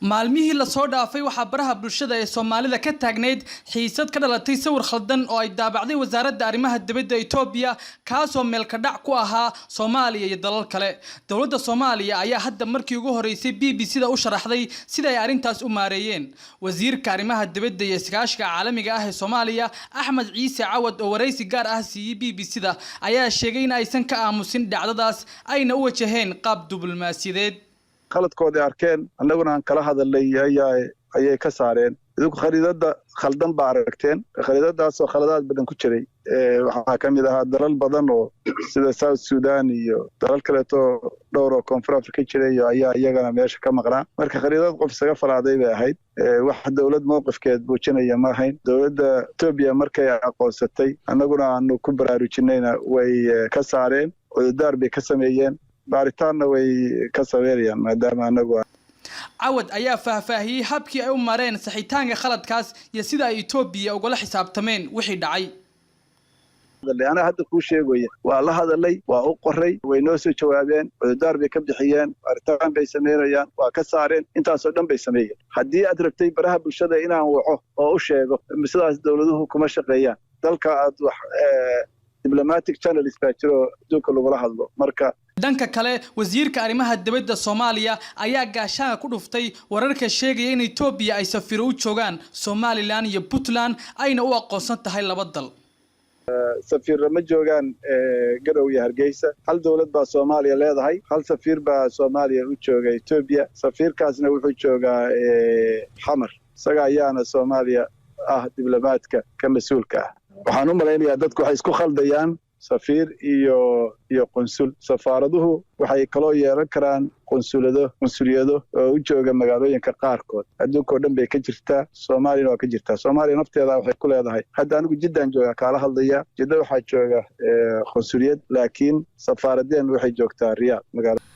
maalmihii la soo dhaafay waxaa baraha bulshada ee Soomaalida ka taagneyd xiisad ka dhalatay sawir khaldan oo ay daabacday wasaaradda arrimaha dibadda Itoobiya kaasoo meel ka dhac ku ahaa Soomaaliya iyo dalal kale. Dowladda Soomaaliya ayaa hadda markii ugu horeysay BBC-da u sharaxday sida ay arrintaas u maareeyeen. Wasiirka arrimaha dibadda iyo iskaashiga caalamiga ah ee Soomaaliya Axmed Ciise Cawad oo wareysi gaar ah siiyay BBC-da ayaa sheegay in aysan ka aamusin dhacdadaas ayna u wajaheen qaab diblomaasiyadeed. khaladkoodii arkeen annaguna aan kala hadalay ayay ka saareen idinku khariidada khaldan baa aragteen khariidadaas oo khaladaad badan ku jiray waxaa ka mid ahaa dalal badan oo sida South Sudan iyo dalal kale oo dhowr oo Koonfur Afrika jiray ayaa iyagana meesha ka maqnaa marka khariidad qof isaga falaaday bay ahayd wax dawlad mowqifkeed buujinaya ma ahayn dawladda Itoobiya markay aqoonsatay annaguna aanu ku baraarujinayna way ka saareen wadaar bay ka sameeyeen baaritaanna way ka sameeyeen maadaama anagu Cawad ayaa faahfaahiyay habkii ay u mareen saxitaanka khaladkaas iyo sida ay Itoobiya uga xisaabtameen wixii dhacay. Ana hadda ku sheegay waa la hadalay waa u qoray way noo soo jawaabeen wadaar bay ka bixiyeen baaritaan bay sameeyeen waa ka saareen intaas oo dhan bay sameeyeen haddii aad rabtay baraha bulshada inaan waco oo u sheego sidaas dawladuhu kuma shaqeeyaan dalka aad wax diplomatic channel isbaajiro duulka lagula hadlo marka dhanka kale wasiirka arrimaha dibadda Soomaaliya ayaa gaashaanka ku dhuftay wararka sheegaya in Itoobiya ay safiro u joogaan Somaliland iyo Puntland ayna u aqoonsan tahay laba dal safir ma joogaan Garowe iyo Hargeysa hal dawlad baa Soomaaliya leedahay hal safir baa Soomaaliya u jooga Itoobiya safirkaasna wuxuu joogaa Xamar isaga ayaana Soomaaliya diblomaadka ka mas'uulka waxaan u maleynayaa dadku waxay isku khaldayaan safir iyo qonsul safaaraduhu waxay kala yeelan karaan qonsuliyado oo u jooga magaalooyinka qaarkood adduunka oo dhan bay ka jirtaa Soomaaliya waa ka jirtaa Soomaaliya nafteeda waxay ku leedahay hadda anigu jiddan jooga kala hadlaya jidda waxa jooga qonsuliyad laakiin safaaradeen waxay joogtaa Riyaad magaalada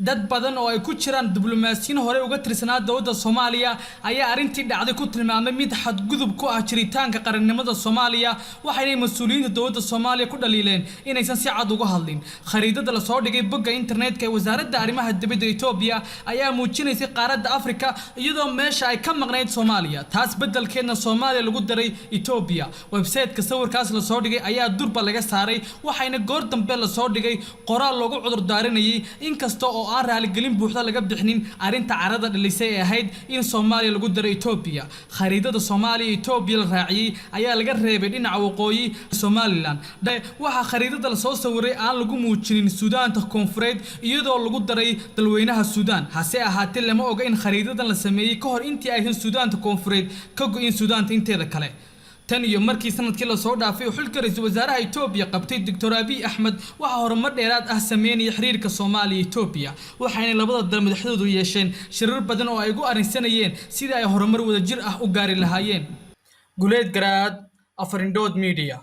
dad badan oo ay ku jiraan diblomaasiyiin hore uga tirsanaa dawladda Soomaaliya ayaa arintii dhacday ku tilmaamay mid xadgudub ku ah jiritaanka qarannimada Soomaaliya waxayna mas'uuliyiinta dawladda Soomaaliya ku dhaliileen inaysan si cad uga hadlin khariidada la soo dhigay bogga internetka ee wasaaradda arrimaha dibadda Itoobiya ayaa muujinaysay qaaradda Afrika iyadoo meesha ay ka maqnayd Soomaaliya taas beddelkeedna Soomaaliya lagu daray Itoobiya website-ka sawirkaas la soo dhigay ayaa durba laga saaray waxayna goor dambe la soo dhigay qoraal loogu cudur daarinayay inkastoo aan raaligelin buuxda laga bixinin arinta carada dhalisay ee ahayd in Soomaaliya lagu daray Itoobiya khariidada Soomaaliya Itoobiya la raaciyay ayaa laga reebay dhinaca waqooyi Somaliland waxa khariidada la soo sawiray aan lagu muujinin Suudaanta Koonfureed iyadoo lagu daray dalweynaha Suudaan hase ahaatee lama oga in khariidadan la sameeyay ka hor intii aysan Suudaanta Koonfureed ka go'in Suudaanta inteeda kale tan iyo markii sanadkii la soo dhaafay xulka ra'iisul wasaaraha Itoobiya qabtay Dr. Abiy Ahmed waxa horumar dheeraad ah sameeyay xiriirka Soomaaliya Itoobiya waxayna labada dal madaxdoodu yeesheen shirar badan oo ay ugu arinsanayeen sida ay horumar wada jir ah u gaari lahaayeen Guleed Garaad Afrindod Media